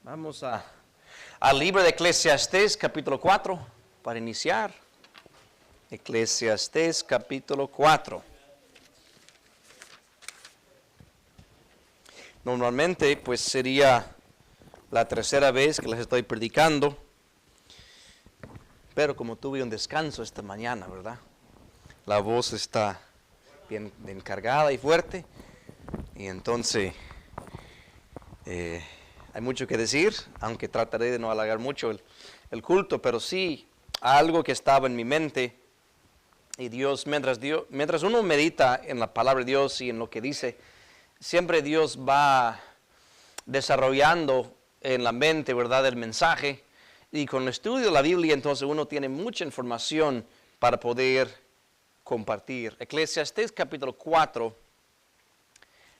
Vamos al libro de Eclesiastés, capítulo 4, para iniciar. Eclesiastés, capítulo 4. Normalmente, pues sería la tercera vez que les estoy predicando, pero como tuve un descanso esta mañana, ¿verdad? La voz está bien cargada y fuerte, y entonces hay mucho que decir, aunque trataré de no alargar mucho el culto, pero sí algo que estaba en mi mente. Y mientras uno medita en la palabra de Dios y en lo que dice, siempre Dios va desarrollando en la mente, ¿verdad?, el mensaje. Y con el estudio de la Biblia, entonces uno tiene mucha información para poder compartir. Eclesiastés capítulo 4,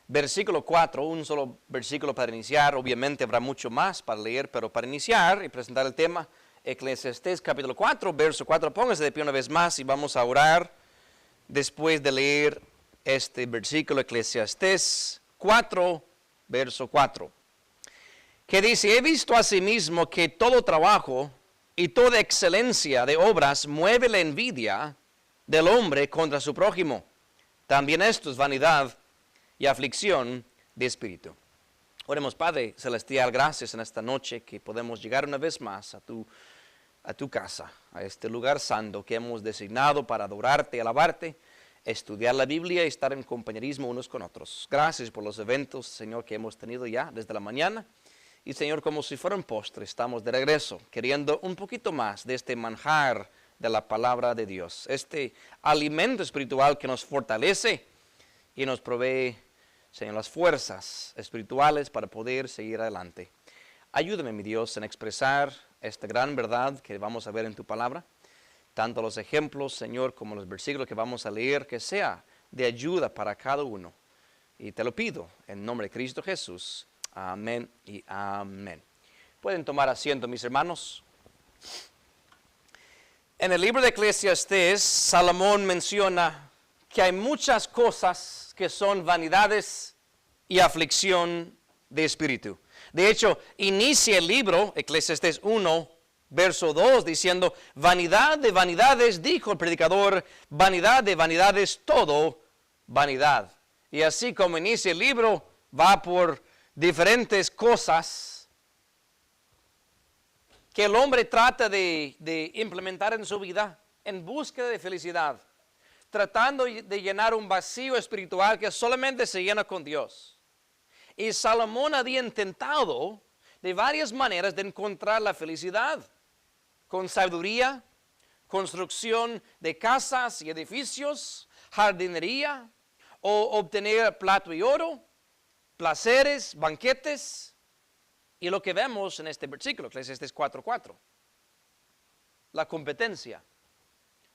versículo 4, un solo versículo para iniciar. Obviamente habrá mucho más para leer, pero para iniciar y presentar el tema, Eclesiastés capítulo 4, verso 4. Póngase de pie una vez más y vamos a orar después de leer este versículo, Eclesiastés 4, verso 4. Que dice: he visto asimismo que todo trabajo y toda excelencia de obras mueve la envidia del hombre contra su prójimo. También esto es vanidad y aflicción de espíritu. Oremos. Padre celestial, gracias en esta noche que podemos llegar una vez más a tu casa, a este lugar santo que hemos designado para adorarte, alabarte, estudiar la Biblia y estar en compañerismo unos con otros. Gracias por los eventos, Señor, que hemos tenido ya desde la mañana. Y Señor, como si fuera un postre, estamos de regreso, queriendo un poquito más de este manjar de la palabra de Dios, este alimento espiritual que nos fortalece y nos provee, Señor, las fuerzas espirituales para poder seguir adelante. Ayúdame, mi Dios, en expresar esta gran verdad que vamos a ver en tu palabra, tanto los ejemplos, Señor, como los versículos que vamos a leer, que sea de ayuda para cada uno. Y te lo pido en nombre de Cristo Jesús. Amén y amén. Pueden tomar asiento, mis hermanos. En el libro de Eclesiastés, Salomón menciona que hay muchas cosas que son vanidades y aflicción de espíritu. De hecho, inicia el libro, Eclesiastés 1, verso 2, diciendo: vanidad de vanidades, dijo el predicador, vanidad de vanidades, todo vanidad. Y así como inicia el libro, va por diferentes cosas que el hombre trata de implementar en su vida en búsqueda de felicidad, tratando de llenar un vacío espiritual que solamente se llena con Dios. Y Salomón había intentado de varias maneras de encontrar la felicidad, con sabiduría, construcción de casas y edificios, jardinería, o obtener plata y oro, placeres, banquetes, y lo que vemos en este versículo, Eclesiastés 4:4, la competencia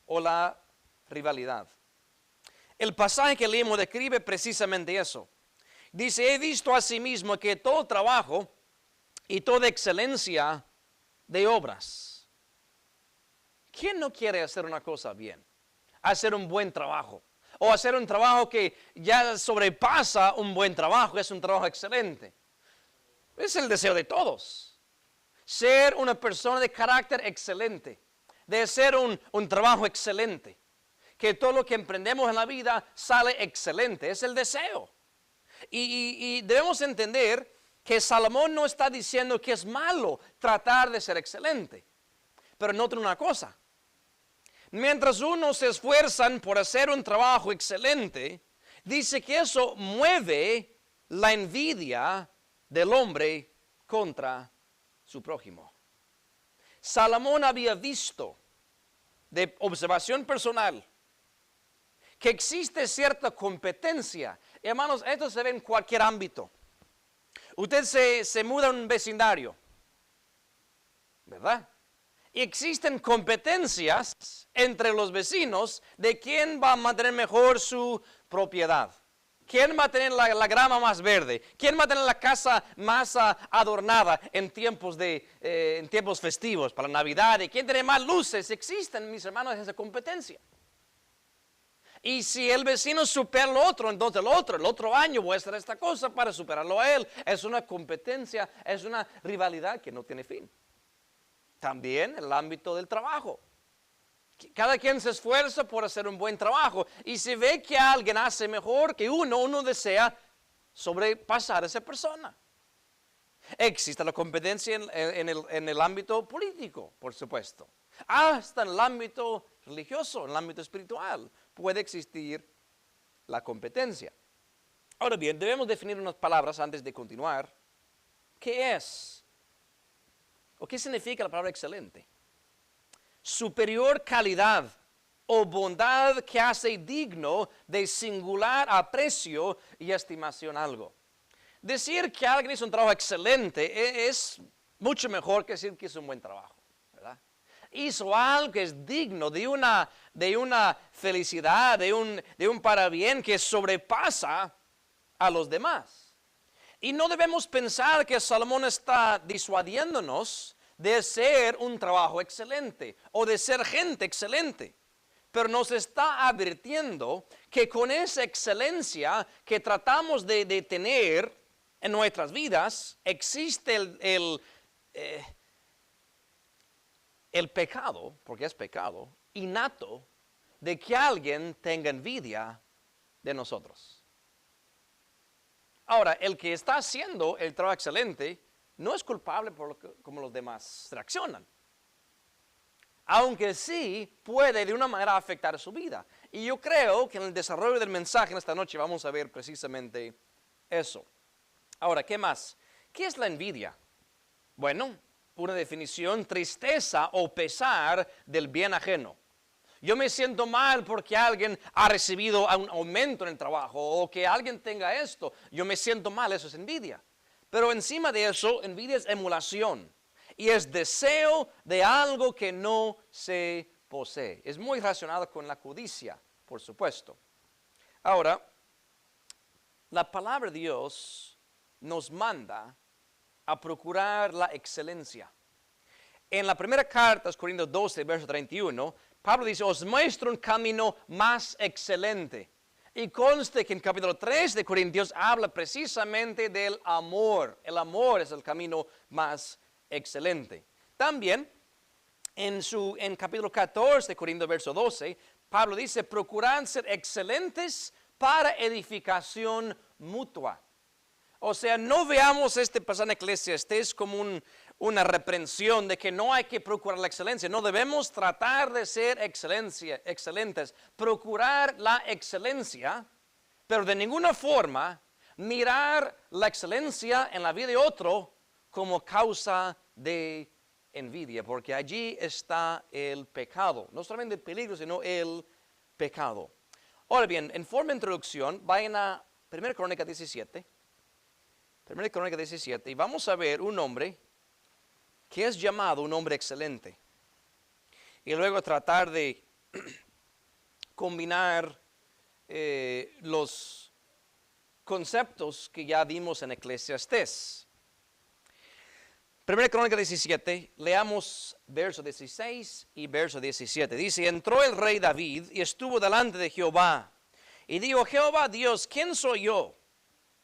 o la rivalidad. El pasaje que leímos describe precisamente eso. Dice: he visto asimismo que todo trabajo y toda excelencia de obras. ¿Quién no quiere hacer una cosa bien? Hacer un buen trabajo. O hacer un trabajo que ya sobrepasa un buen trabajo, es un trabajo excelente. Es el deseo de todos. Ser una persona de carácter excelente. De hacer un trabajo excelente. Que todo lo que emprendemos en la vida sale excelente. Es el deseo. Y debemos entender que Salomón no está diciendo que es malo tratar de ser excelente. Pero noten una cosa. Mientras unos se esfuerzan por hacer un trabajo excelente, dice que eso mueve la envidia del hombre contra su prójimo. Salomón había visto, de observación personal, que existe cierta competencia. Hermanos, esto se ve en cualquier ámbito. Usted se muda a un vecindario, ¿verdad? Y existen competencias entre los vecinos de quién va a mantener mejor su propiedad. ¿Quién va a tener la grama más verde? ¿Quién va a tener la casa más adornada en tiempos festivos, para Navidad? ¿Y quién tiene más luces? Existen, mis hermanos, esa competencia. Y si el vecino supera al otro, entonces el otro año voy a hacer esta cosa para superarlo a él. Es una competencia, es una rivalidad que no tiene fin. También en el ámbito del trabajo. Cada quien se esfuerza por hacer un buen trabajo. Y si ve que alguien hace mejor que uno desea sobrepasar a esa persona. Existe la competencia en el ámbito político, por supuesto. Hasta en el ámbito religioso, en el ámbito espiritual, puede existir la competencia. Ahora bien, debemos definir unas palabras antes de continuar. ¿Qué es? ¿O qué significa la palabra excelente? Superior calidad o bondad que hace digno de singular aprecio y estimación algo. Decir que alguien hizo un trabajo excelente es mucho mejor que decir que hizo un buen trabajo, ¿verdad? Hizo algo que es digno de una felicidad, de un parabién que sobrepasa a los demás. Y no debemos pensar que Salomón está disuadiéndonos de ser un trabajo excelente o de ser gente excelente. Pero nos está advirtiendo que con esa excelencia que tratamos de tener en nuestras vidas, existe el pecado, porque es pecado, innato, de que alguien tenga envidia de nosotros. Ahora, el que está haciendo el trabajo excelente no es culpable por como los demás reaccionan. Aunque sí puede de una manera afectar su vida. Y yo creo que en el desarrollo del mensaje en esta noche vamos a ver precisamente eso. Ahora, ¿qué más? ¿Qué es la envidia? Bueno, una definición: tristeza o pesar del bien ajeno. Yo me siento mal porque alguien ha recibido un aumento en el trabajo o que alguien tenga esto. Yo me siento mal, eso es envidia. Pero encima de eso, envidia es emulación y es deseo de algo que no se posee. Es muy relacionado con la codicia, por supuesto. Ahora, la palabra de Dios nos manda a procurar la excelencia. En la primera carta, Corintios 12, verso 31, Pablo dice: os muestro un camino más excelente. Y conste que en capítulo 3 de Corintios habla precisamente del amor. El amor es el camino más excelente. También en capítulo 14 de Corintios, verso 12, Pablo dice: procurad ser excelentes para edificación mutua. O sea, no veamos este pasaje en Eclesiastés como una reprensión de que no hay que procurar la excelencia. No, debemos tratar de ser excelentes, procurar la excelencia, pero de ninguna forma mirar la excelencia en la vida de otro como causa de envidia, porque allí está el pecado. No solamente el peligro, sino el pecado. Ahora bien, en forma de introducción, vayan a 1 Crónicas 17. 1 Crónicas 17, y vamos a ver un hombre que es llamado un hombre excelente. Y luego tratar de combinar los conceptos que ya vimos en Eclesiastés. 1 Crónicas 17, leamos verso 16 y verso 17. Dice: entró el rey David y estuvo delante de Jehová. Y dijo: Jehová Dios, ¿quién soy yo?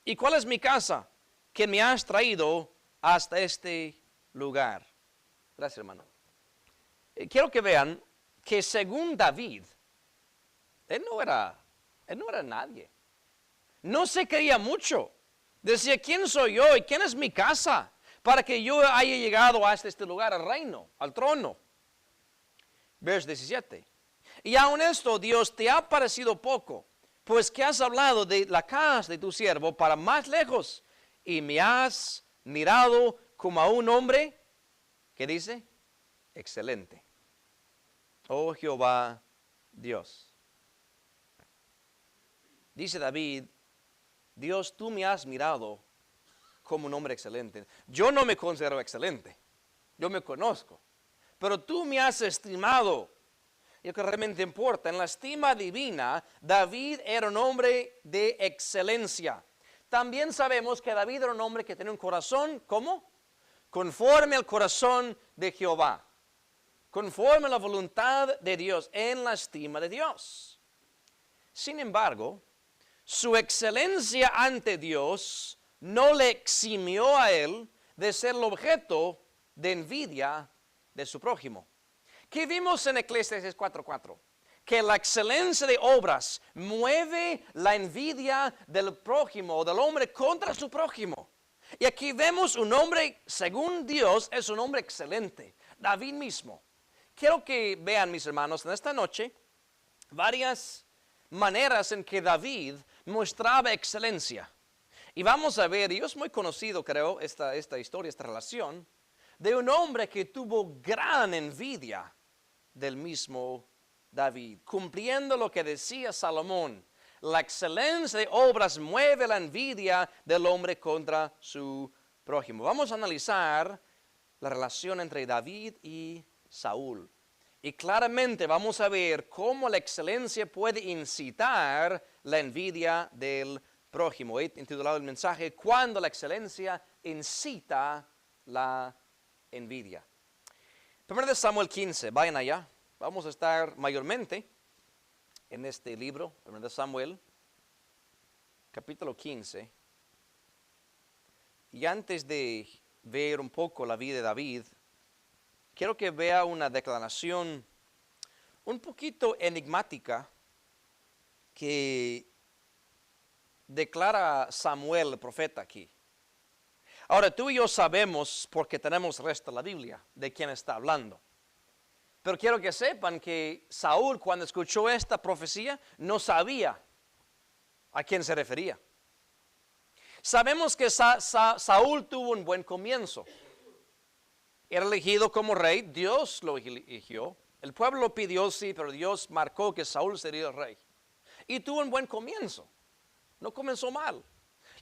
¿Y cuál es mi casa que me has traído hasta este lugar? Gracias, hermano. Quiero que vean que según David, él no era nadie. No se creía mucho. Decía: ¿quién soy yo y quién es mi casa para que yo haya llegado hasta este lugar, al reino, al trono? Verso 17. Y aun esto, Dios, te ha parecido poco, pues que has hablado de la casa de tu siervo para más lejos, y me has mirado como a un hombre, ¿qué dice? Excelente. Oh Jehová Dios. Dice David: Dios, tú me has mirado como un hombre excelente. Yo no me considero excelente, yo me conozco, pero tú me has estimado. Y lo que realmente importa, en la estima divina, David era un hombre de excelencia. También sabemos que David era un hombre que tenía un corazón, ¿cómo? Conforme al corazón de Jehová. Conforme a la voluntad de Dios, en la estima de Dios. Sin embargo, su excelencia ante Dios no le eximió a él de ser el objeto de envidia de su prójimo. ¿Qué vimos en Eclesiastes 4:4? Que la excelencia de obras mueve la envidia del prójimo o del hombre contra su prójimo. Y aquí vemos un hombre, según Dios, es un hombre excelente, David mismo. Quiero que vean, mis hermanos, en esta noche, varias maneras en que David mostraba excelencia. Y vamos a ver, y es muy conocido, creo, esta historia, esta relación, de un hombre que tuvo gran envidia del mismo David, cumpliendo lo que decía Salomón. La excelencia de obras mueve la envidia del hombre contra su prójimo. Vamos a analizar la relación entre David y Saúl. Y claramente vamos a ver cómo la excelencia puede incitar la envidia del prójimo. He intitulado el mensaje, cuando la excelencia incita la envidia. 1 Samuel 15, vayan allá. Vamos a estar mayormente en este libro, 1 Samuel, capítulo 15. Y antes de ver un poco la vida de David, quiero que vea una declaración un poquito enigmática que declara Samuel, el profeta, aquí. Ahora, tú y yo sabemos, porque tenemos el resto de la Biblia, de quién está hablando. Pero quiero que sepan que Saúl, cuando escuchó esta profecía, no sabía a quién se refería. Sabemos que Saúl tuvo un buen comienzo. Era elegido como rey, Dios lo eligió. El pueblo lo pidió, sí, pero Dios marcó que Saúl sería el rey. Y tuvo un buen comienzo. No comenzó mal.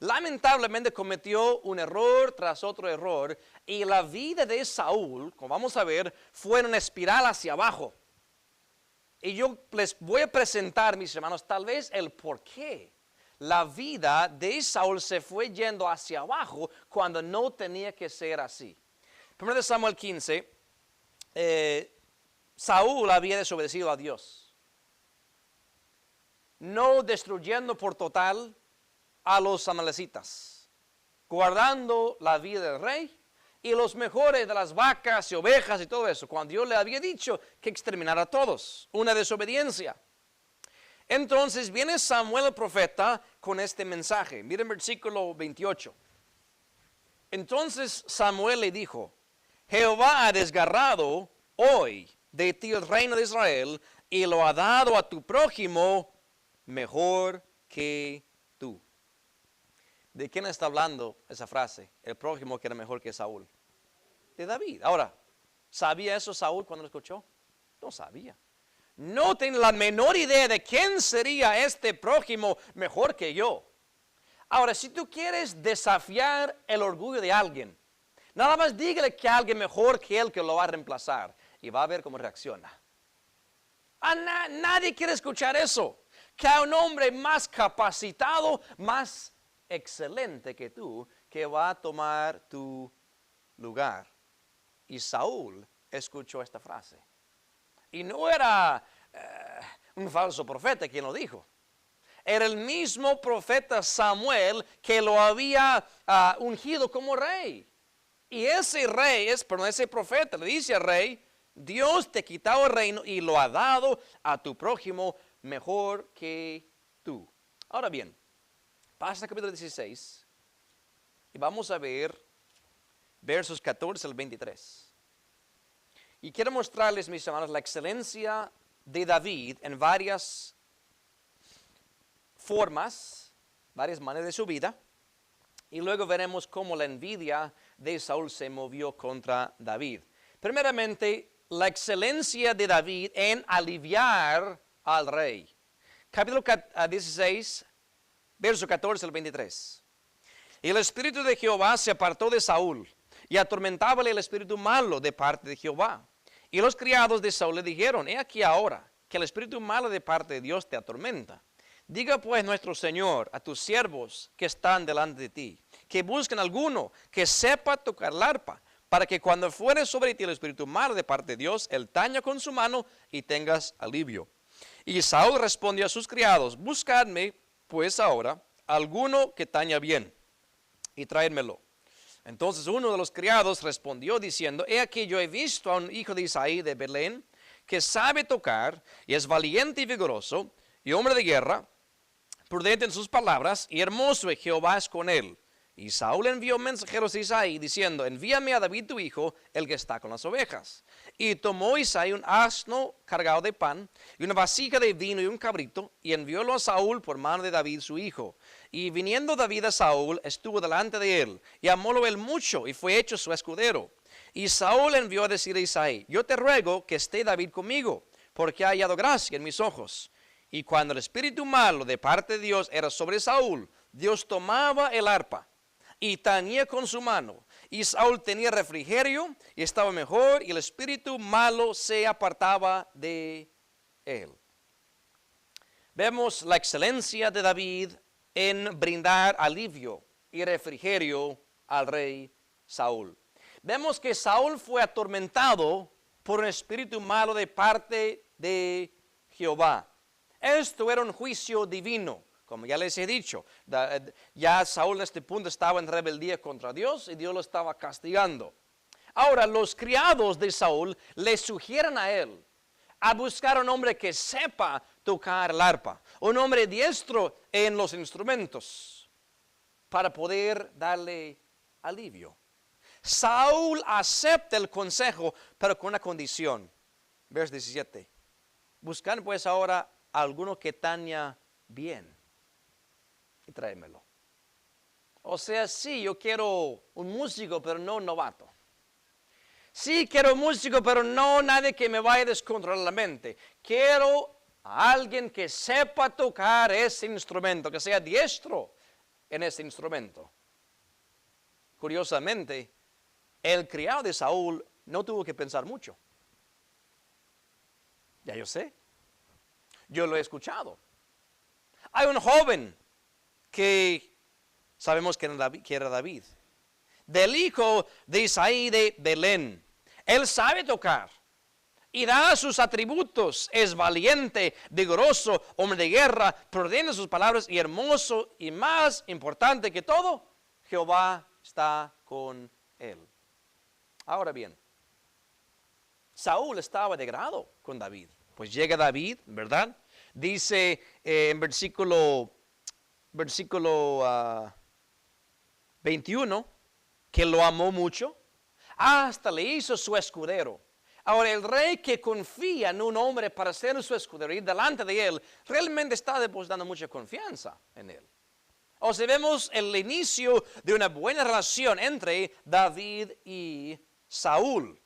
Lamentablemente cometió un error tras otro error y la vida de Saúl, como vamos a ver, fue en una espiral hacia abajo. Y yo les voy a presentar, mis hermanos, tal vez el por qué la vida de Saúl se fue yendo hacia abajo cuando no tenía que ser así. 1 Samuel 15, Saúl había desobedecido a Dios, no destruyendo por total a los amalecitas, guardando la vida del rey y los mejores de las vacas y ovejas y todo eso, cuando Dios le había dicho que exterminara a todos, una desobediencia. Entonces viene Samuel el profeta con este mensaje. Miren versículo 28. Entonces Samuel le dijo, Jehová ha desgarrado hoy de ti el reino de Israel y lo ha dado a tu prójimo mejor que tú. ¿De quién está hablando esa frase? El prójimo que era mejor que Saúl. De David. Ahora, ¿sabía eso Saúl cuando lo escuchó? No sabía. No tenía la menor idea de quién sería este prójimo mejor que yo. Ahora, si tú quieres desafiar el orgullo de alguien, nada más dígale que alguien mejor que él que lo va a reemplazar y va a ver cómo reacciona. Nadie quiere escuchar eso. Que hay un hombre más capacitado, más excelente que tú, que va a tomar tu lugar. Y Saúl escuchó esta frase. Y no era un falso profeta quien lo dijo. Era el mismo profeta Samuel que lo había ungido como rey. Y ese rey, ese profeta le dice al rey, Dios te ha quitado el reino y lo ha dado a tu prójimo mejor que tú. Ahora bien, pasa al capítulo 16 y vamos a ver versos 14 al 23. Y quiero mostrarles, mis hermanos, la excelencia de David en varias formas, varias maneras de su vida. Y luego veremos cómo la envidia de Saúl se movió contra David. Primeramente, la excelencia de David en aliviar al rey. Capítulo 16, verso 14 al 23. Y el espíritu de Jehová se apartó de Saúl, y atormentábale el espíritu malo de parte de Jehová. Y los criados de Saúl le dijeron, he aquí ahora que el espíritu malo de parte de Dios te atormenta. Diga pues nuestro Señor a tus siervos que están delante de ti, que busquen alguno que sepa tocar el arpa, para que cuando fuere sobre ti el espíritu malo de parte de Dios, él taña con su mano y tengas alivio. Y Saúl respondió a sus criados, buscadme pues ahora alguno que taña bien y traédmelo. Entonces uno de los criados respondió diciendo, he aquí yo he visto a un hijo de Isaí de Belén, que sabe tocar y es valiente y vigoroso y hombre de guerra, prudente en sus palabras y hermoso, y Jehová es con él. Y Saúl envió mensajeros a Isaí diciendo, envíame a David tu hijo, el que está con las ovejas. Y tomó Isaí un asno cargado de pan y una vasija de vino y un cabrito, y enviólo a Saúl por mano de David su hijo. Y viniendo David a Saúl, estuvo delante de él, y amólo él mucho, y fue hecho su escudero. Y Saúl envió a decir a Isaí, yo te ruego que esté David conmigo, porque ha hallado gracia en mis ojos. Y cuando el espíritu malo de parte de Dios era sobre Saúl, Dios tomaba el arpa y tañía con su mano, y Saúl tenía refrigerio y estaba mejor, y el espíritu malo se apartaba de él. Vemos la excelencia de David en brindar alivio y refrigerio al rey Saúl. Vemos que Saúl fue atormentado por un espíritu malo de parte de Jehová. Esto era un juicio divino. Como ya les he dicho, ya Saúl en este punto estaba en rebeldía contra Dios y Dios lo estaba castigando. Ahora los criados de Saúl le sugieren a él a buscar un hombre que sepa tocar el arpa, un hombre diestro en los instrumentos para poder darle alivio. Saúl acepta el consejo, pero con una condición. Verso 17. Buscan pues ahora a alguno que taña bien y tráemelo. O sea, sí, yo quiero un músico, pero no un novato. Sí, quiero un músico, pero no nadie que me vaya a descontrolar la mente. Quiero a alguien que sepa tocar ese instrumento, que sea diestro en ese instrumento. Curiosamente, el criado de Saúl no tuvo que pensar mucho. Ya yo sé. Yo lo he escuchado. Hay un joven que sabemos que era David, del hijo de Isaí de Belén. Él sabe tocar y da sus atributos. Es valiente, vigoroso, hombre de guerra, prudente en sus palabras y hermoso, y más importante que todo, Jehová está con él. Ahora bien, Saúl estaba de grado con David. Pues llega David, ¿verdad? Dice en versículo 21 que lo amó mucho, hasta le hizo su escudero. Ahora el rey que confía en un hombre para ser su escudero y delante de él, realmente está depositando mucha confianza en él. O sea, vemos el inicio de una buena relación entre David y Saúl.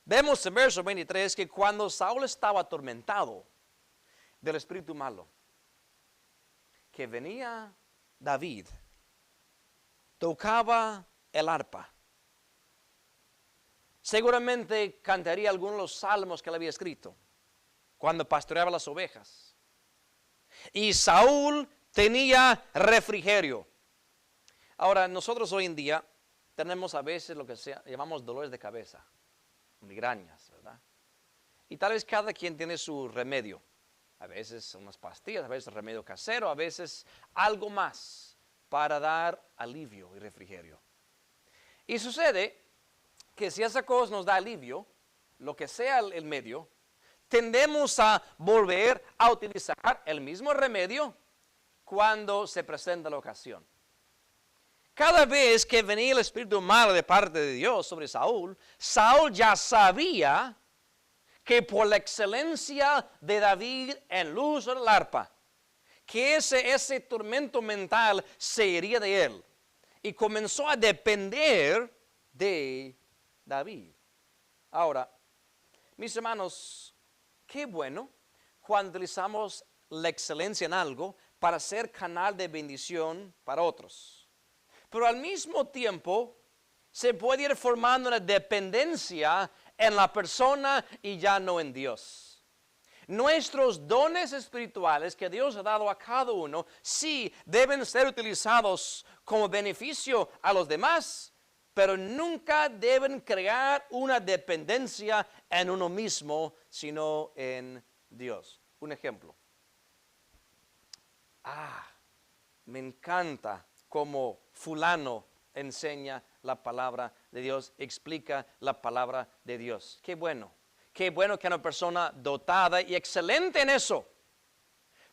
Vemos en verso 23 que cuando Saúl estaba atormentado del espíritu malo, que venía David, tocaba el arpa. Seguramente cantaría algunos de los salmos que él había escrito cuando pastoreaba las ovejas. Y Saúl tenía refrigerio. Ahora, nosotros hoy en día tenemos a veces lo que llamamos dolores de cabeza, migrañas, ¿verdad? Y tal vez cada quien tiene su remedio. A veces unas pastillas, a veces remedio casero, a veces algo más para dar alivio y refrigerio. Y sucede que si esa cosa nos da alivio, lo que sea el medio, tendemos a volver a utilizar el mismo remedio cuando se presenta la ocasión. Cada vez que venía el espíritu malo de parte de Dios sobre Saúl, Saúl ya sabía que por la excelencia de David en el uso del arpa, que ese tormento mental se iría de él. Y comenzó a depender de David. Ahora, mis hermanos, qué bueno cuando utilizamos la excelencia en algo para ser canal de bendición para otros. Pero al mismo tiempo se puede ir formando una dependencia en la persona y ya no en Dios. Nuestros dones espirituales que Dios ha dado a cada uno, sí deben ser utilizados como beneficio a los demás, pero nunca deben crear una dependencia en uno mismo, sino en Dios. un ejemplo. Me encanta cómo fulano enseña la palabra de Dios, explica la palabra de Dios. Qué bueno que una persona dotada y excelente en eso.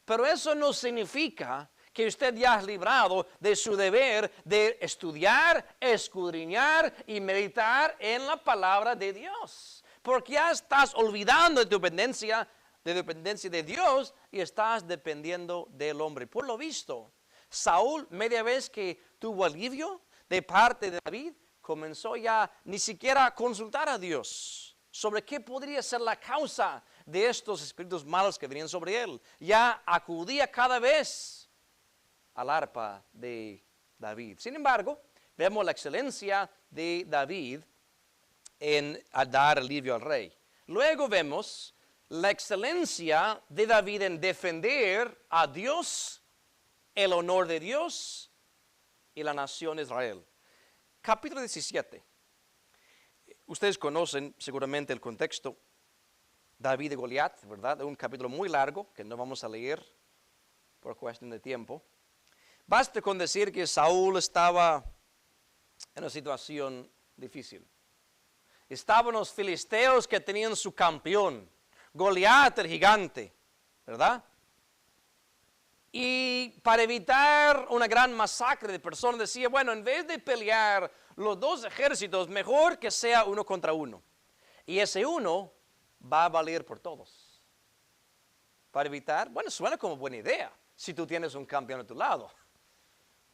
Pero eso no significa que usted ya es librado de su deber de estudiar, escudriñar y meditar en la palabra de Dios. Porque ya estás olvidando de tu dependencia de Dios y estás dependiendo del hombre. Por lo visto, Saúl, media vez que tuvo alivio de parte de David, comenzó ya ni siquiera a consultar a Dios sobre qué podría ser la causa de estos espíritus malos que venían sobre él. Ya acudía cada vez al arpa de David. Sin embargo, vemos la excelencia de David en dar alivio al rey. Luego vemos la excelencia de David en defender a Dios, el honor de Dios y la nación de Israel. Capítulo 17. Ustedes conocen seguramente el contexto. David y Goliat, ¿verdad? Es un capítulo muy largo que no vamos a leer por cuestión de tiempo. Basta con decir que Saúl estaba en una situación difícil. Estaban los filisteos que tenían su campeón, Goliat el gigante, ¿verdad? Y para evitar una gran masacre de personas decía, bueno, en vez de pelear los dos ejércitos, mejor que sea uno contra uno. Y ese uno va a valer por todos. Para evitar, bueno, suena como buena idea si tú tienes un campeón a tu lado.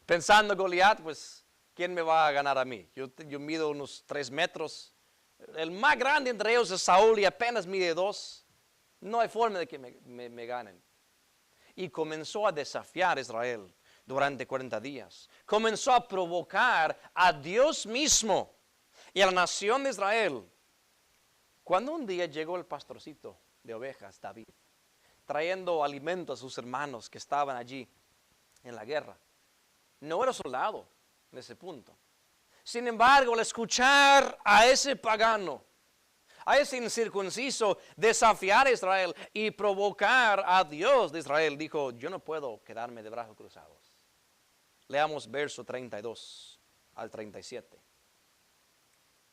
Pensando Goliat, pues, ¿quién me va a ganar a mí? Yo mido unos 3 metros. El más grande entre ellos es Saúl y apenas mide 2. No hay forma de que me ganen. Y comenzó a desafiar a Israel durante 40 días. Comenzó a provocar a Dios mismo y a la nación de Israel. Cuando un día llegó el pastorcito de ovejas, David, trayendo alimento a sus hermanos que estaban allí en la guerra. No era soldado en ese punto. Sin embargo, al escuchar a ese pagano, a ese incircunciso desafiar a Israel y provocar a Dios de Israel, dijo, yo no puedo quedarme de brazos cruzados. Leamos verso 32 al 37.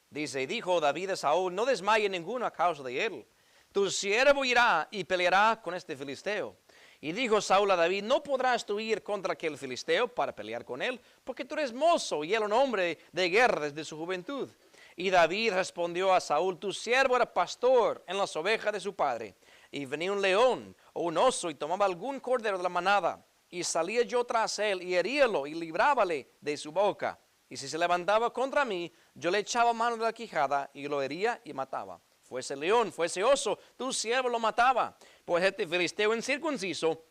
Dice, y dijo David a Saúl, no desmaye ninguno a causa de él. Tu siervo irá y peleará con este filisteo. Y dijo Saúl a David, no podrás tú ir contra aquel filisteo para pelear con él, porque tú eres mozo y él un hombre de guerra desde su juventud. Y David respondió a Saúl, tu siervo era pastor en las ovejas de su padre. Y venía un león o un oso y tomaba algún cordero de la manada. Y salía yo tras él y heríalo y librábale de su boca. Y si se levantaba contra mí, yo le echaba mano de la quijada y lo hería y mataba. Fuese león, fuese oso, tu siervo lo mataba. Pues este filisteo incircunciso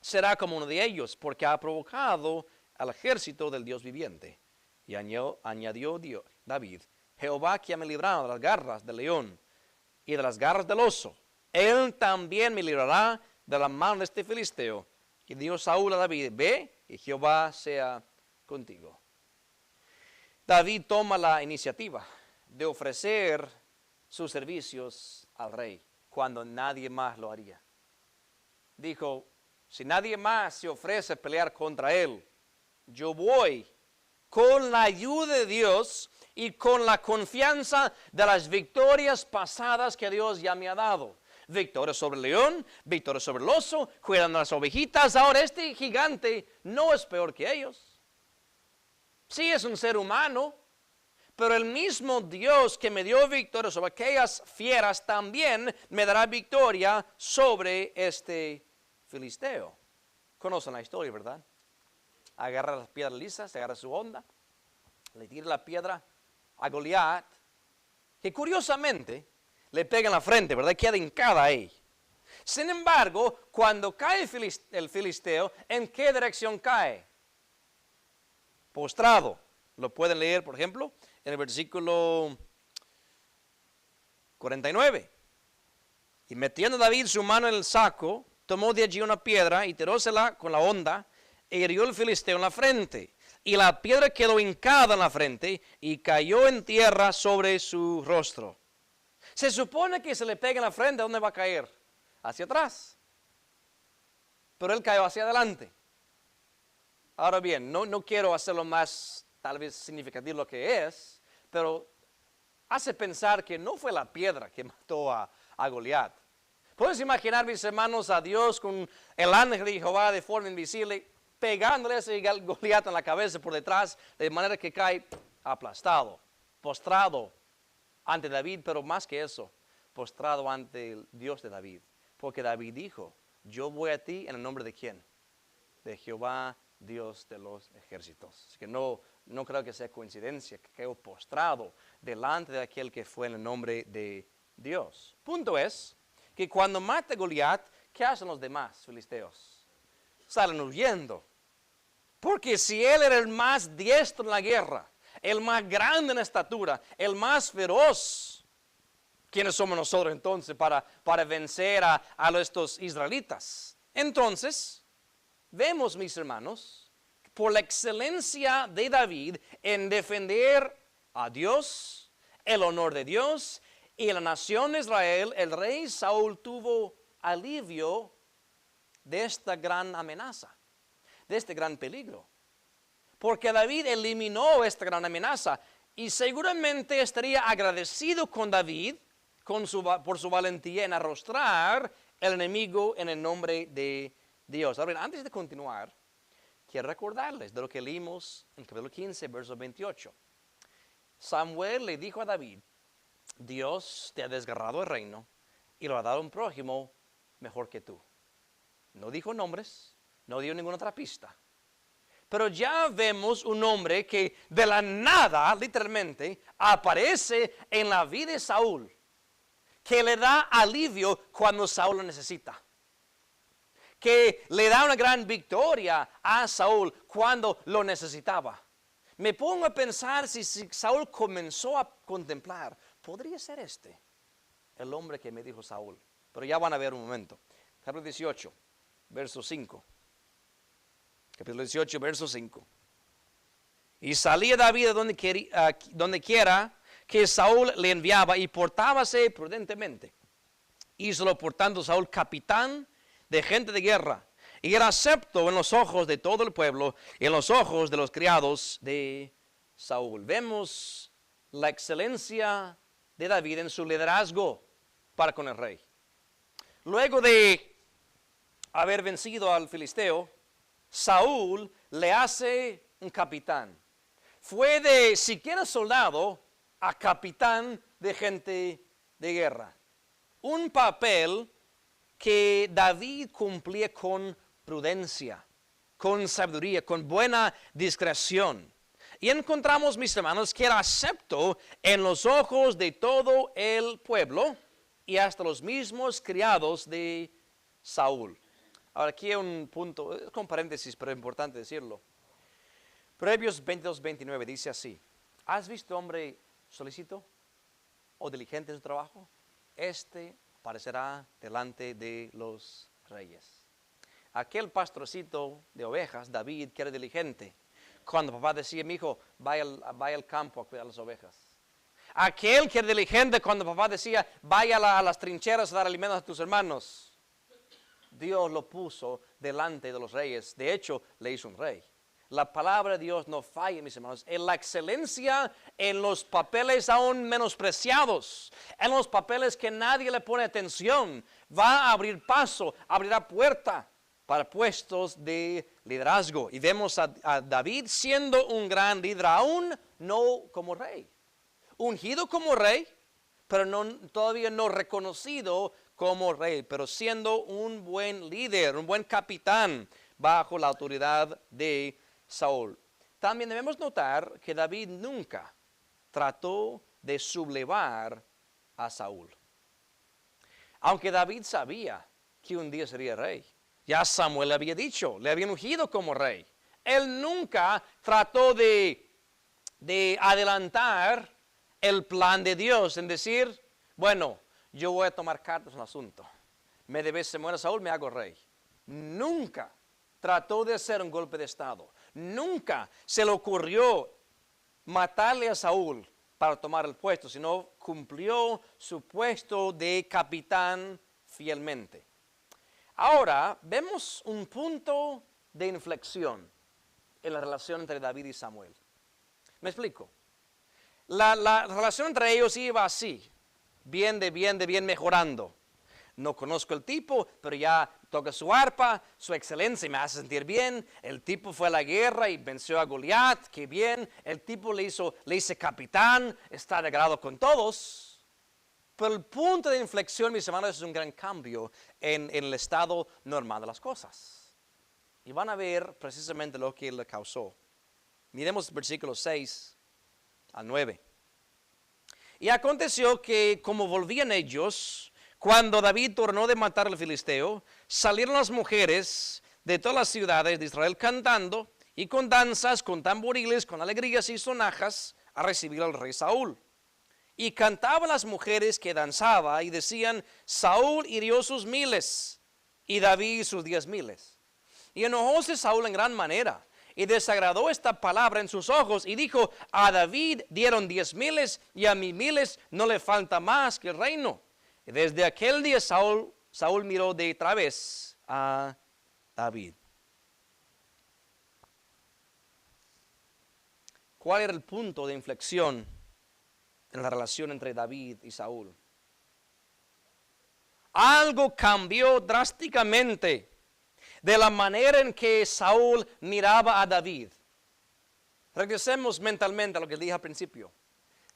será como uno de ellos, porque ha provocado al ejército del Dios viviente. Y añadió David, Jehová que me librado de las garras del león y de las garras del oso, él también me librará de la mano de este filisteo. Y dijo Saúl a David, ve y Jehová sea contigo. David toma la iniciativa de ofrecer sus servicios al rey cuando nadie más lo haría. Dijo, si nadie más se ofrece a pelear contra él, yo voy con la ayuda de Dios y con la confianza de las victorias pasadas que Dios ya me ha dado. Victoria sobre el león, victoria sobre el oso, cuidando las ovejitas. Ahora este gigante no es peor que ellos. Sí es un ser humano, pero el mismo Dios que me dio victoria sobre aquellas fieras también me dará victoria sobre este filisteo. Conocen la historia, ¿verdad? Agarra las piedras lisas, agarra su honda, le tira la piedra a Goliat, que curiosamente le pega en la frente, ¿verdad? Queda hincada ahí. Sin embargo, cuando cae el filisteo, ¿en qué dirección cae? Postrado. Lo pueden leer, por ejemplo, en el versículo 49. Y metiendo David su mano en el saco, tomó de allí una piedra y tirósela con la honda e hirió el filisteo en la frente. Y la piedra quedó hincada en la frente y cayó en tierra sobre su rostro. Se supone que se le pega en la frente, ¿a dónde va a caer? Hacia atrás. pero él cayó hacia adelante. Ahora bien, no quiero hacerlo más tal vez significativo lo que es, pero hace pensar que no fue la piedra que mató a Goliat. ¿Puedes imaginar, mis hermanos, a Dios con el ángel de Jehová de forma invisible, pegándole a ese Goliat en la cabeza por detrás, de manera que cae aplastado, postrado ante David, pero más que eso, postrado ante el Dios de David? Porque David dijo, yo voy a ti en el nombre de ¿quién? De Jehová, Dios de los ejércitos. Así que no creo que sea coincidencia que quedó postrado delante de aquel que fue en el nombre de Dios. Punto es que cuando mata a Goliat, ¿qué hacen los demás filisteos? Salen huyendo. Porque si él era el más diestro en la guerra, el más grande en estatura, el más feroz, ¿quiénes somos nosotros entonces para vencer a estos israelitas? Entonces, vemos, mis hermanos, por la excelencia de David en defender a Dios, el honor de Dios y la nación de Israel, el rey Saúl tuvo alivio de esta gran amenaza, de este gran peligro. Porque David eliminó esta gran amenaza y seguramente estaría agradecido con David por su valentía en arrostrar el enemigo en el nombre de Dios. Ahora bien, antes de continuar, quiero recordarles de lo que leímos en el capítulo 15, verso 28. Samuel le dijo a David, Dios te ha desgarrado el reino y lo ha dado a un prójimo mejor que tú. No dijo nombres, no dio ninguna otra pista. Pero ya vemos un hombre que de la nada, literalmente, aparece en la vida de Saúl, que le da alivio cuando Saúl lo necesita, que le da una gran victoria a Saúl cuando lo necesitaba. Me pongo a pensar si Saúl comenzó a contemplar, ¿podría ser este el hombre que me dijo Saúl? Pero ya van a ver un momento. Capítulo 18, verso 5. Capítulo 18, verso 5. Y salía David donde quiera que Saúl le enviaba y portábase prudentemente. Hízolo por tanto Saúl capitán de gente de guerra y era acepto en los ojos de todo el pueblo y en los ojos de los criados de Saúl. Vemos la excelencia de David en su liderazgo para con el rey. Luego de haber vencido al filisteo, Saúl le hace un capitán. Fue de siquiera soldado a capitán de gente de guerra. Un papel que David cumplía con prudencia, con sabiduría, con buena discreción. Y encontramos, mis hermanos, que era acepto en los ojos de todo el pueblo y hasta los mismos criados de Saúl. Ahora aquí hay un punto, es con paréntesis, pero es importante decirlo. Proverbios 22-29 dice así: ¿has visto hombre solícito o diligente en su trabajo? Este aparecerá delante de los reyes. Aquel pastorcito de ovejas, David, que era diligente, cuando papá decía, mi hijo, vaya al campo a cuidar las ovejas. Aquel que era diligente cuando papá decía, vaya a las trincheras a dar alimentos a tus hermanos. Dios lo puso delante de los reyes. De hecho, le hizo un rey. La palabra de Dios no falla, mis hermanos. En la excelencia, en los papeles aún menospreciados, en los papeles que nadie le pone atención, va a abrir paso, abrirá puerta para puestos de liderazgo. Y vemos a David siendo un gran líder, aún no como rey. Ungido como rey, pero todavía no reconocido como rey, pero siendo un buen líder, un buen capitán bajo la autoridad de Saúl. También debemos notar que David nunca trató de sublevar a Saúl. Aunque David sabía que un día sería rey. Ya Samuel le había dicho, le habían ungido como rey. Él nunca trató de adelantar el plan de Dios en decir, bueno, yo voy a tomar cartas en el asunto. Se muere Saúl, me hago rey. Nunca trató de hacer un golpe de estado. Nunca se le ocurrió matarle a Saúl para tomar el puesto, sino cumplió su puesto de capitán fielmente. Ahora vemos un punto de inflexión en la relación entre David y Samuel. Me explico. La relación entre ellos iba así, bien mejorando. No conozco el tipo, pero ya toca su arpa, su excelencia me hace sentir bien. El tipo fue a la guerra y venció a Goliat, qué bien. El tipo le hice capitán, está de agrado con todos. Pero el punto de inflexión, mis hermanos, es un gran cambio en el estado normal de las cosas. Y van a ver precisamente lo que le causó. Miremos versículos 6 al 9. Y aconteció que como volvían ellos, cuando David tornó de matar al filisteo, salieron las mujeres de todas las ciudades de Israel cantando y con danzas, con tamboriles, con alegrías y sonajas a recibir al rey Saúl. Y cantaban las mujeres que danzaban y decían, Saúl hirió sus miles y David sus 10,000. Y enojóse Saúl en gran manera y desagradó esta palabra en sus ojos y dijo, a David dieron 10,000 y a mí 1,000 no le falta más que el reino. Y desde aquel día Saúl miró de través a David. ¿Cuál era el punto de inflexión en la relación entre David y Saúl? Algo cambió drásticamente de la manera en que Saúl miraba a David. Regresemos mentalmente a lo que dije al principio.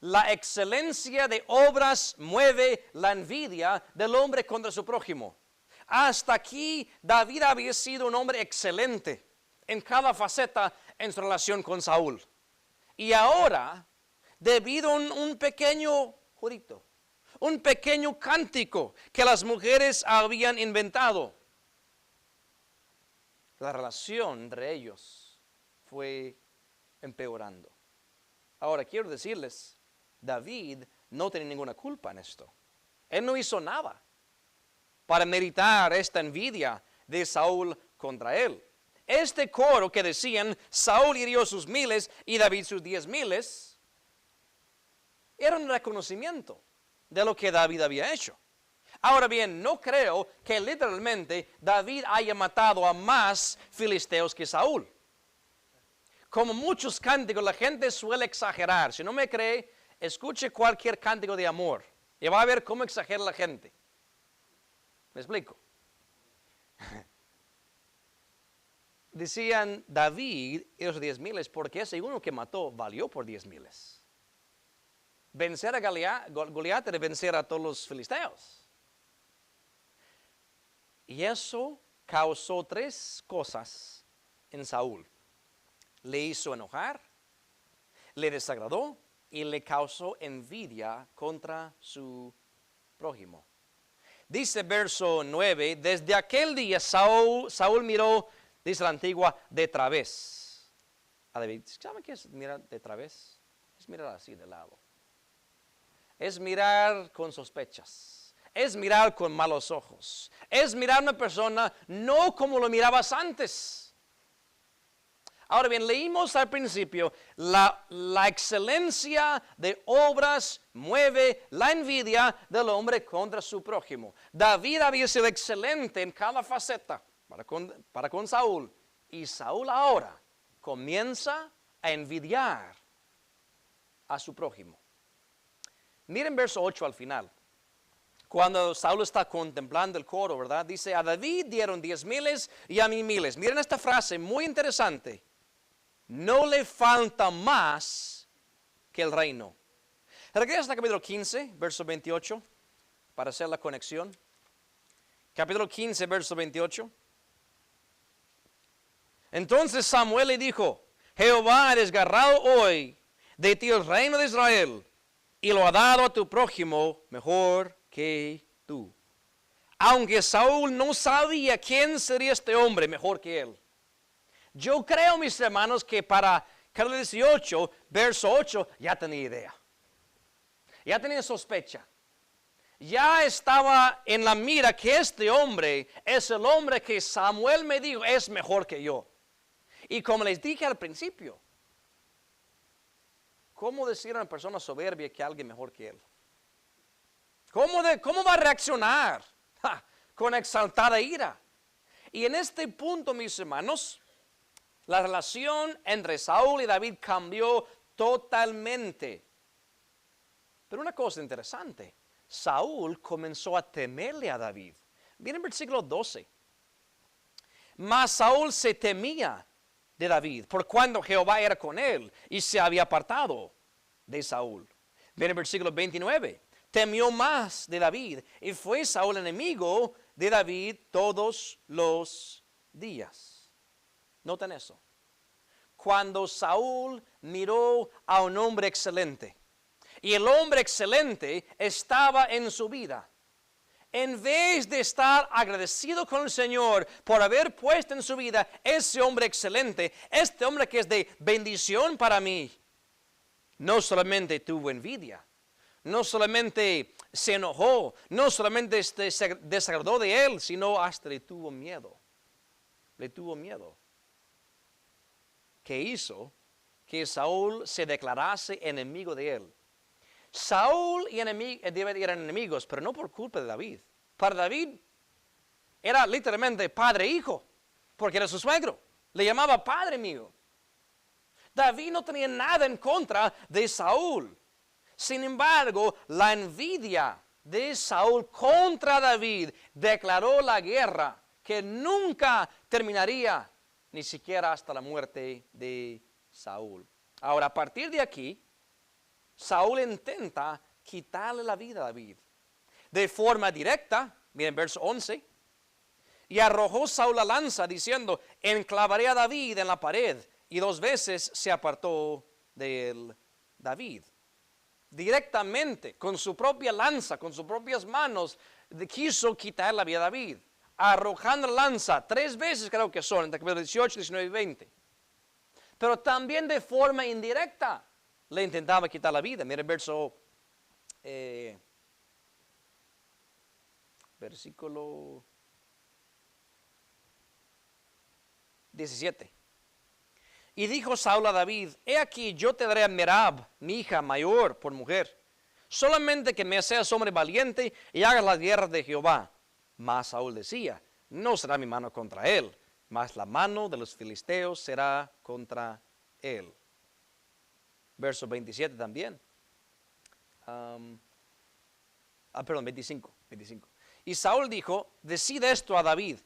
La excelencia de obras mueve la envidia del hombre contra su prójimo. Hasta aquí David había sido un hombre excelente en cada faceta en su relación con Saúl. Y ahora, debido a un pequeño jurito, un pequeño cántico que las mujeres habían inventado, la relación entre ellos fue empeorando. Ahora quiero decirles, David no tiene ninguna culpa en esto. Él no hizo nada para meritar esta envidia de Saúl contra él. Este coro que decían, Saúl hirió sus 1,000 y David sus 10,000, era un reconocimiento de lo que David había hecho. Ahora bien, no creo que literalmente David haya matado a más filisteos que Saúl. Como muchos cánticos, la gente suele exagerar. Si no me cree, escuche cualquier cántico de amor y va a ver cómo exagera la gente. ¿Me explico? Decían David y los 10,000 porque ese uno que mató valió por 10,000. Vencer a Goliat era vencer a todos los filisteos. Y eso causó 3 cosas en Saúl. Le hizo enojar, le desagradó y le causó envidia contra su prójimo. Dice verso 9, desde aquel día Saúl miró, dice la antigua, de través a David. ¿Saben qué es mirar de través? Es mirar así de lado. Es mirar con sospechas. Es mirar con malos ojos. Es mirar a una persona no como lo mirabas antes. Ahora bien, leímos al principio, la excelencia de obras mueve la envidia del hombre contra su prójimo. David había sido excelente en cada faceta para con Saúl. Y Saúl ahora comienza a envidiar a su prójimo. Miren verso 8 al final. Cuando Saúl está contemplando el coro, ¿verdad? Dice, a David dieron 10,000 y a mí 1,000. Miren esta frase muy interesante. No le falta más que el reino. Regresa al capítulo 15, verso 28, para hacer la conexión. Capítulo 15, verso 28. Entonces Samuel le dijo, Jehová ha desgarrado hoy de ti el reino de Israel y lo ha dado a tu prójimo mejor que tú. Aunque Saúl no sabía quién sería este hombre mejor que él. Yo creo, mis hermanos, que para capítulo 18, verso 8, ya tenía idea. Ya tenía sospecha. Ya estaba en la mira que este hombre es el hombre que Samuel me dijo es mejor que yo. Y como les dije al principio, ¿cómo decir a una persona soberbia que alguien mejor que él? ¿Cómo va a reaccionar? Con exaltada ira. Y en este punto, mis hermanos, la relación entre Saúl y David cambió totalmente. Pero una cosa interesante, Saúl comenzó a temerle a David. Miren el versículo 12. Mas Saúl se temía de David, por cuando Jehová era con él y se había apartado de Saúl. Miren el versículo 29. Temió más de David y fue Saúl enemigo de David todos los días. Noten eso. Cuando Saúl miró a un hombre excelente y el hombre excelente estaba en su vida, en vez de estar agradecido con el Señor por haber puesto en su vida ese hombre excelente, este hombre que es de bendición para mí, no solamente tuvo envidia, no solamente se enojó, no solamente se desagradó de él, sino hasta le tuvo miedo. Le tuvo miedo. Que hizo que Saúl se declarase enemigo de él. Saúl y David eran enemigos, pero no por culpa de David. Para David era literalmente padre e hijo, porque era su suegro. Le llamaba padre mío. David no tenía nada en contra de Saúl. Sin embargo, la envidia de Saúl contra David declaró la guerra que nunca terminaría, ni siquiera hasta la muerte de Saúl. Ahora, a partir de aquí, Saúl intenta quitarle la vida a David. De forma directa, miren verso 11, y arrojó Saúl la lanza diciendo, enclavaré a David en la pared, y 2 veces se apartó de él David. Directamente, con su propia lanza, con sus propias manos, quiso quitar la vida a David. Arrojando la lanza, 3 veces creo que son, entre capítulo 18, 19 y 20. Pero también de forma indirecta le intentaba quitar la vida. Mira el versículo 17. Y dijo Saúl a David, he aquí yo te daré a Merab, mi hija mayor, por mujer. Solamente que me seas hombre valiente y hagas las guerras de Jehová. Mas Saúl decía, no será mi mano contra él, mas la mano de los filisteos será contra él. Verso 27 también. 25. Y Saúl dijo, decid esto a David,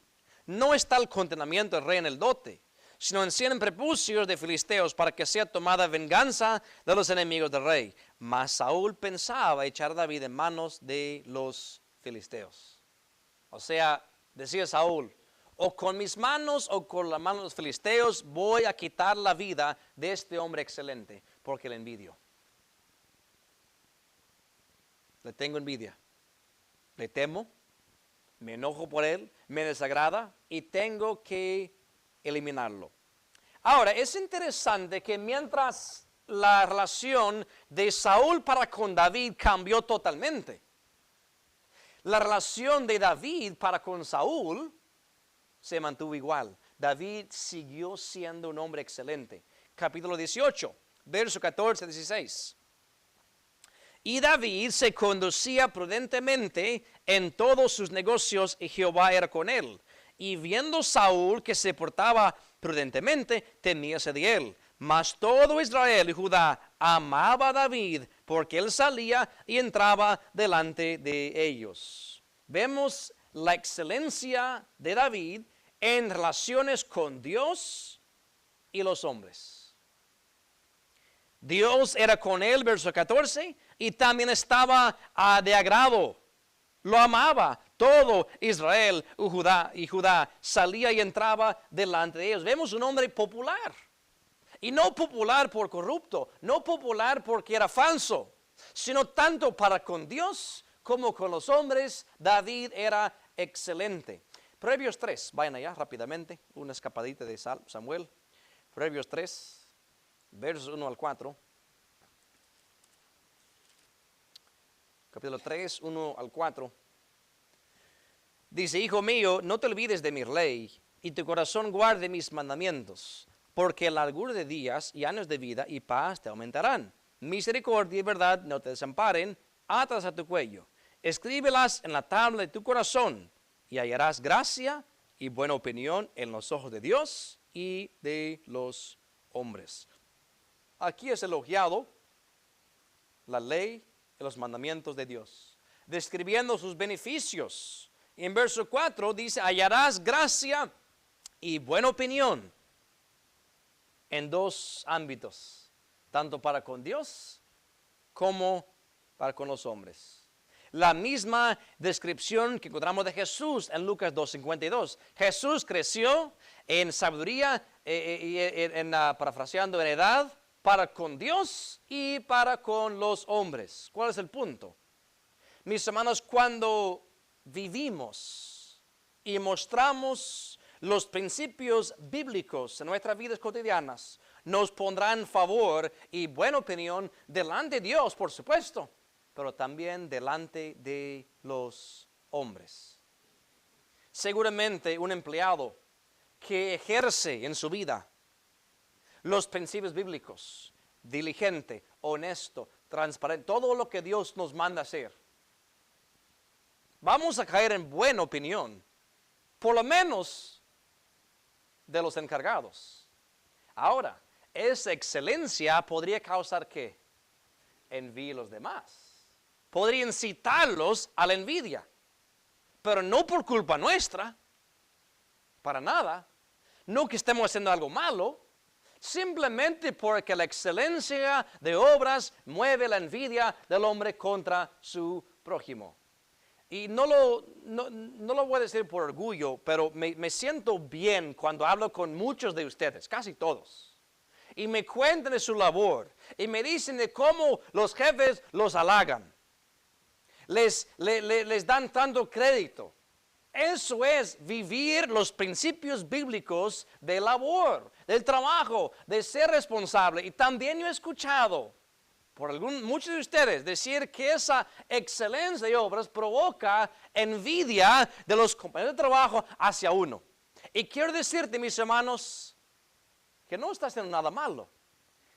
no está el contenimiento del rey en el dote, sino en 100 prepucios de filisteos para que sea tomada venganza de los enemigos del rey. Mas Saúl pensaba echar a David en manos de los filisteos. O sea, decía Saúl, o con mis manos o con la mano de los filisteos voy a quitar la vida de este hombre excelente, porque le envidio. Le tengo envidia, le temo, me enojo por él, me desagrada y tengo que eliminarlo. Ahora, es interesante que mientras la relación de Saúl para con David cambió totalmente, la relación de David para con Saúl se mantuvo igual. David siguió siendo un hombre excelente. Capítulo 18, verso 14-16. Y David se conducía prudentemente en todos sus negocios y Jehová era con él. Y viendo Saúl que se portaba prudentemente, temíase de él. Mas todo Israel y Judá amaba a David porque él salía y entraba delante de ellos. Vemos la excelencia de David en relaciones con Dios y los hombres. Dios era con él, verso 14, y también estaba de agrado. Lo amaba. Todo Israel y Judá salía y entraba delante de ellos. Vemos un hombre popular. Y no popular por corrupto, no popular porque era falso, sino tanto para con Dios como con los hombres, David era excelente. Proverbios 3, vayan allá rápidamente, una escapadita de Samuel. Proverbios 3, versos 1 al 4. Capítulo 3, 1 al 4. Dice, hijo mío, no te olvides de mi ley, y tu corazón guarde mis mandamientos, porque largura de días y años de vida y paz te aumentarán. Misericordia y verdad no te desamparen, atas a tu cuello. Escríbelas en la tabla de tu corazón, y hallarás gracia y buena opinión en los ojos de Dios y de los hombres. Aquí es elogiado la ley y los mandamientos de Dios, describiendo sus beneficios. Y en verso 4 dice, hallarás gracia y buena opinión en dos ámbitos, tanto para con Dios como para con los hombres. La misma descripción que encontramos de Jesús en Lucas 2:52. Jesús creció en sabiduría, parafraseando, en edad, para con Dios y para con los hombres. ¿Cuál es el punto? Mis hermanos, cuando vivimos y mostramos los principios bíblicos en nuestras vidas cotidianas, nos pondrá en favor y buena opinión delante de Dios, por supuesto, pero también delante de los hombres. Seguramente un empleado que ejerce en su vida los principios bíblicos, diligente, honesto, transparente, todo lo que Dios nos manda hacer, vamos a caer en buena opinión, por lo menos de los encargados. Ahora, esa excelencia podría causar ¿qué? Envidia a los demás. Podría incitarlos a la envidia, pero no por culpa nuestra, para nada. No que estemos haciendo algo malo, simplemente porque la excelencia de obras mueve la envidia del hombre contra su prójimo. Y no lo voy a decir por orgullo, pero me siento bien cuando hablo con muchos de ustedes, casi todos. Y me cuentan de su labor y me dicen de cómo los jefes los halagan. Les dan tanto crédito. Eso es vivir los principios bíblicos de labor, del trabajo, de ser responsable. Y también yo he escuchado por muchos de ustedes decir que esa excelencia de obras provoca envidia de los compañeros de trabajo hacia uno. Y quiero decirte, mis hermanos, que no está haciendo nada malo.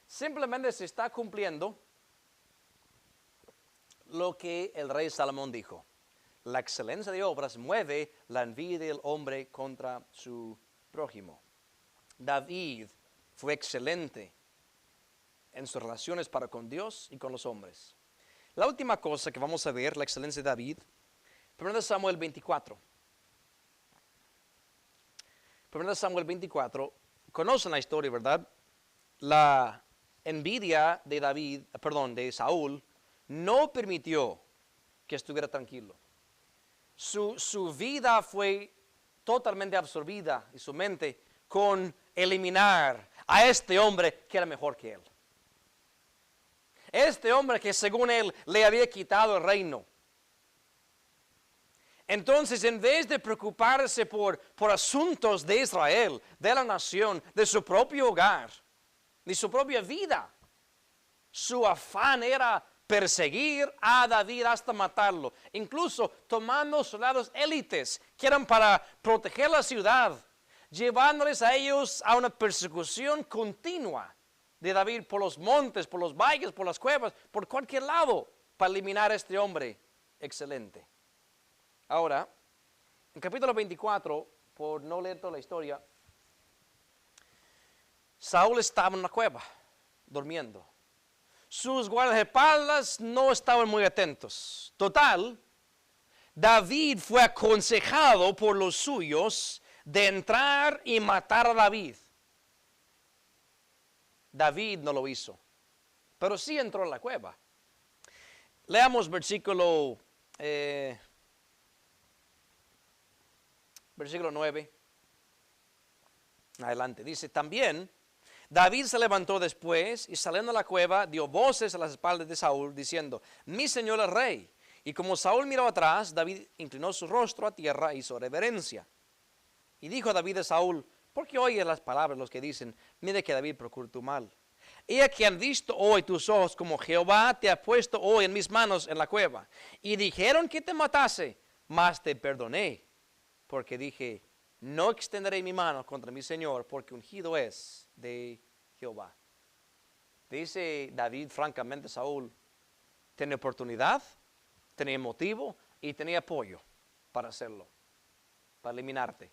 Simplemente se está cumpliendo lo que el rey Salomón dijo. La excelencia de obras mueve la envidia del hombre contra su prójimo. David fue excelente en sus relaciones para con Dios y con los hombres. La última cosa que vamos a ver, la excelencia de David, 1 Samuel 24. 1 Samuel 24, conocen la historia, ¿verdad? La envidia de de Saúl, no permitió que estuviera tranquilo. Su vida fue totalmente absorbida y su mente con eliminar a este hombre que era mejor que él. Este hombre que según él le había quitado el reino. Entonces, en vez de preocuparse por asuntos de Israel, de la nación, de su propio hogar, de su propia vida, su afán era perseguir a David hasta matarlo, incluso tomando soldados élites que eran para proteger la ciudad, llevándoles a ellos a una persecución continua de David por los montes, por los valles, por las cuevas, por cualquier lado, para eliminar a este hombre excelente. Ahora, en capítulo 24, por no leer toda la historia, Saúl estaba en una cueva, durmiendo. Sus guardaespaldas no estaban muy atentos. Total, David fue aconsejado por los suyos de entrar y matar a David. David no lo hizo, pero sí entró a la cueva. Leamos versículo 9. Adelante, dice, también David se levantó después y saliendo a la cueva dio voces a las espaldas de Saúl diciendo, mi señor el rey. Y como Saúl miró atrás, David inclinó su rostro a tierra e hizo reverencia. Y dijo David a Saúl, ¿por qué oyes las palabras los que dicen, mire que David procura tu mal? He aquí han visto hoy tus ojos como Jehová te ha puesto hoy en mis manos en la cueva. Y dijeron que te matase, mas te perdoné, porque dije, no extenderé mi mano contra mi Señor, porque ungido es de Jehová. Dice David francamente, Saúl tenía oportunidad, tenía motivo y tenía apoyo para hacerlo, para eliminarte.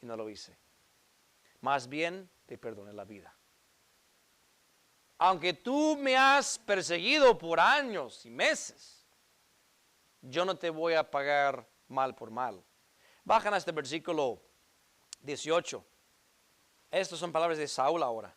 y no lo hice. Más bien te perdoné la vida. Aunque tú me has perseguido por años y meses, yo no te voy a pagar mal por mal. Bajan a este versículo 18. Estas son palabras de Saúl ahora.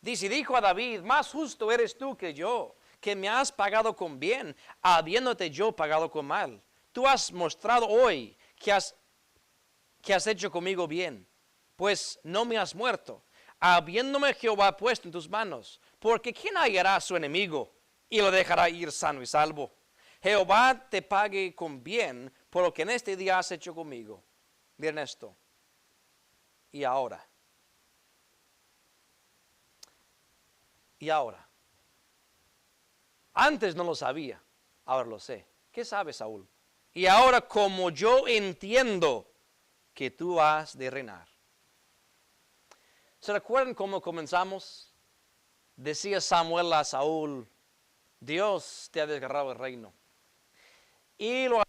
Dice, dijo a David, más justo eres tú que yo, que me has pagado con bien, habiéndote yo pagado con mal. Tú has mostrado hoy que has hecho conmigo bien, pues no me has muerto, habiéndome Jehová puesto en tus manos. Porque ¿quién hallará a su enemigo y lo dejará ir sano y salvo? Jehová te pague con bien por lo que en este día has hecho conmigo. Miren esto. Y ahora. Antes no lo sabía, ahora lo sé. ¿Qué sabe Saúl? Y ahora como yo entiendo que tú has de reinar. ¿Se recuerdan cómo comenzamos? Decía Samuel a Saúl, Dios te ha desgarrado el reino. Y lo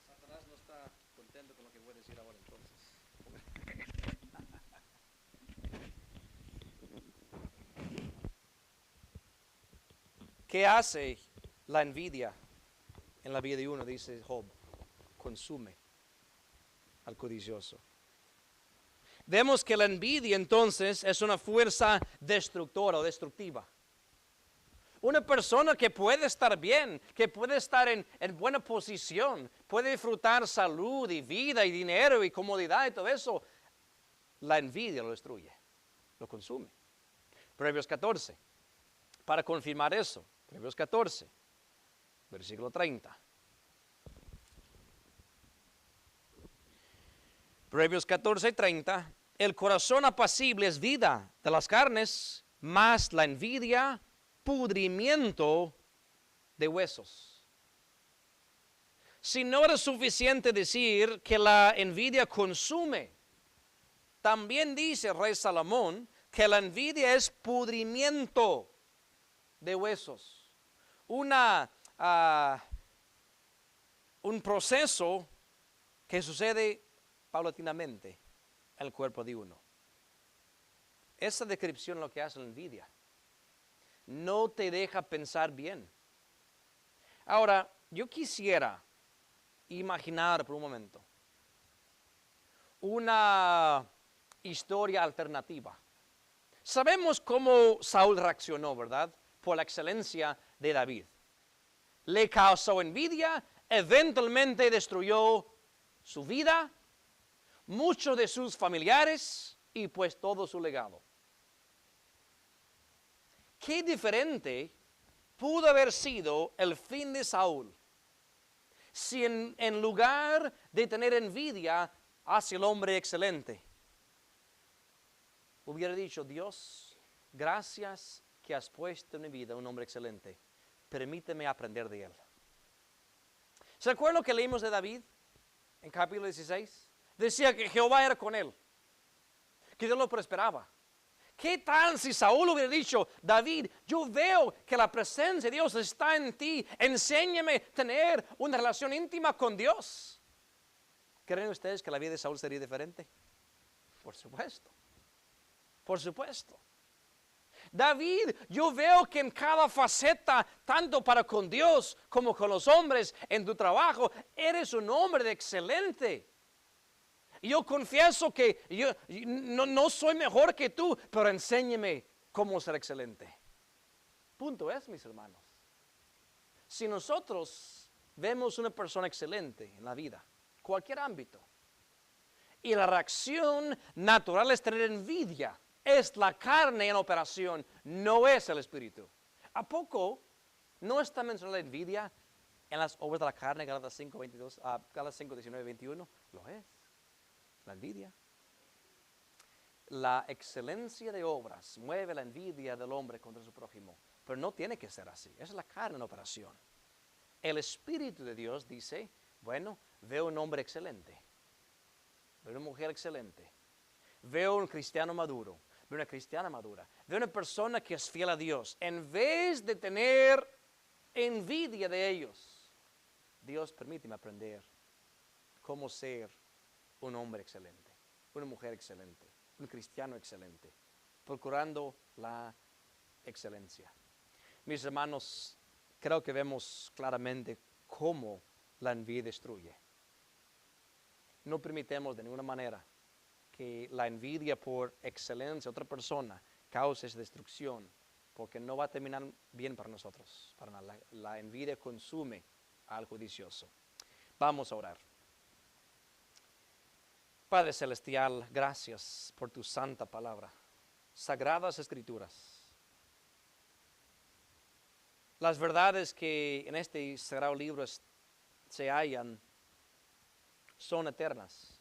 Satanás no está contento con lo que voy a decir ahora entonces. ¿Qué hace la envidia en la vida de uno? Dice Job, consume al codicioso. Vemos que la envidia entonces es una fuerza destructora o destructiva. Una persona que puede estar bien, que puede estar en buena posición, puede disfrutar salud y vida y dinero y comodidad y todo eso, la envidia lo destruye, lo consume. Proverbios 14, para confirmar eso, Proverbios 14, versículo 30. Proverbios 14, 30. El corazón apacible es vida de las carnes, mas la envidia, pudrimiento de huesos. Si no era suficiente decir que la envidia consume, también dice el rey Salomón que la envidia es pudrimiento de huesos. Un proceso que sucede paulatinamente en el cuerpo de uno. Esa descripción es lo que hace la envidia. No te deja pensar bien. Ahora, yo quisiera imaginar por un momento una historia alternativa. Sabemos cómo Saúl reaccionó, ¿verdad? Por la excelencia de David. Le causó envidia, eventualmente destruyó su vida, muchos de sus familiares y pues todo su legado. Qué diferente pudo haber sido el fin de Saúl si en lugar de tener envidia hacia el hombre excelente, hubiera dicho, Dios, gracias que que has puesto en mi vida un hombre excelente. Permíteme aprender de él. ¿Se acuerdan lo que leímos de David en capítulo 16? Decía que Jehová era con él, que Dios lo prosperaba. ¿Qué tal si Saúl hubiera dicho, David, yo veo que la presencia de Dios está en ti, enséñame a tener una relación íntima con Dios? ¿Creen ustedes que la vida de Saúl sería diferente? Por supuesto, por supuesto. David, yo veo que en cada faceta, tanto para con Dios como con los hombres, en tu trabajo, eres un hombre de excelente. Yo confieso que yo no soy mejor que tú, pero enséñame cómo ser excelente. Punto es, mis hermanos. Si nosotros vemos una persona excelente en la vida, cualquier ámbito, y la reacción natural es tener envidia, es la carne en operación, no es el espíritu. ¿A poco no está mencionada la envidia en las obras de la carne, Gálatas 5, 19, 21? Lo es. La envidia. La excelencia de obras mueve la envidia del hombre contra su prójimo, pero no tiene que ser así. Esa es la carne en operación. El Espíritu de Dios dice, bueno, veo un hombre excelente, veo una mujer excelente, veo un cristiano maduro, veo una cristiana madura, veo una persona que es fiel a Dios. En vez de tener envidia de ellos, Dios, permíteme aprender cómo ser un hombre excelente, una mujer excelente, un cristiano excelente, procurando la excelencia. Mis hermanos, creo que vemos claramente cómo la envidia destruye. No permitamos de ninguna manera que la envidia por excelencia de otra persona cause esa destrucción, porque no va a terminar bien para nosotros. La envidia consume al judicioso. Vamos a orar. Padre Celestial, gracias por tu santa palabra, sagradas escrituras. Las verdades que en este sagrado libro se hallan son eternas.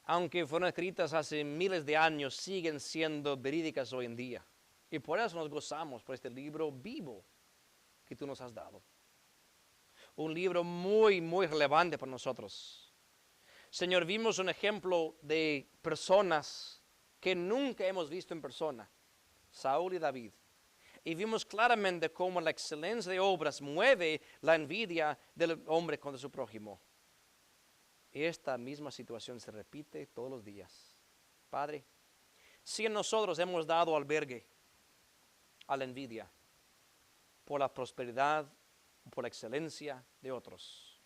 Aunque fueron escritas hace miles de años, siguen siendo verídicas hoy en día. Y por eso nos gozamos por este libro vivo que tú nos has dado. Un libro muy, muy relevante para nosotros. Señor, vimos un ejemplo de personas que nunca hemos visto en persona, Saúl y David. Y vimos claramente cómo la excelencia de obras mueve la envidia del hombre contra su prójimo. Y esta misma situación se repite todos los días. Padre, si nosotros hemos dado albergue a la envidia por la prosperidad, por la excelencia de otros,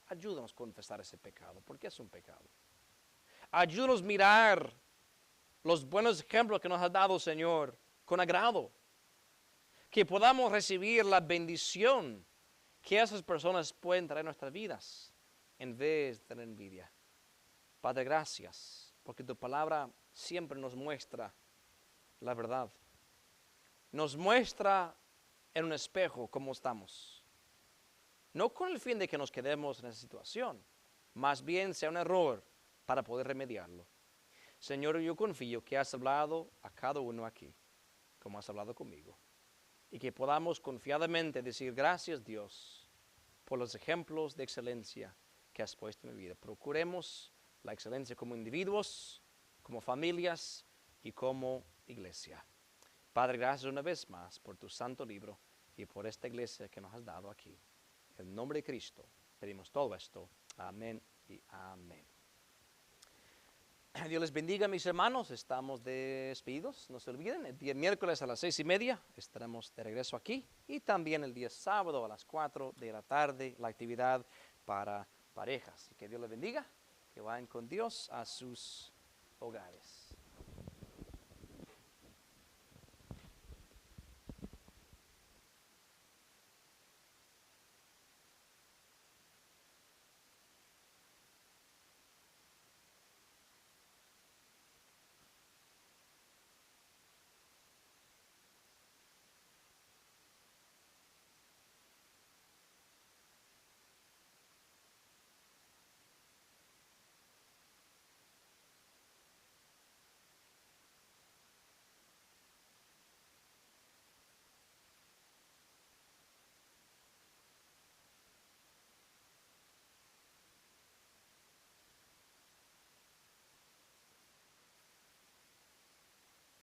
ayúdanos a confesar ese pecado, porque es un pecado. Ayúdanos a mirar los buenos ejemplos que nos has dado, Señor, con agrado. Que podamos recibir la bendición que esas personas pueden traer a nuestras vidas, en vez de tener envidia. Padre, gracias, porque tu palabra siempre nos muestra la verdad. Nos muestra en un espejo cómo estamos. No con el fin de que nos quedemos en esa situación, más bien sea un error para poder remediarlo. Señor, yo confío que has hablado a cada uno aquí, como has hablado conmigo, y que podamos confiadamente decir gracias, Dios, por los ejemplos de excelencia que has puesto en mi vida. Procuremos la excelencia como individuos, como familias y como iglesia. Padre, gracias una vez más por tu santo libro y por esta iglesia que nos has dado aquí. En el nombre de Cristo pedimos todo esto. Amén y amén. Dios les bendiga, mis hermanos. Estamos despedidos. No se olviden, el día miércoles a las 6:30 estaremos de regreso aquí. Y también el día sábado a las 4 de la tarde, la actividad para parejas. Y que Dios les bendiga. Que vayan con Dios a sus hogares.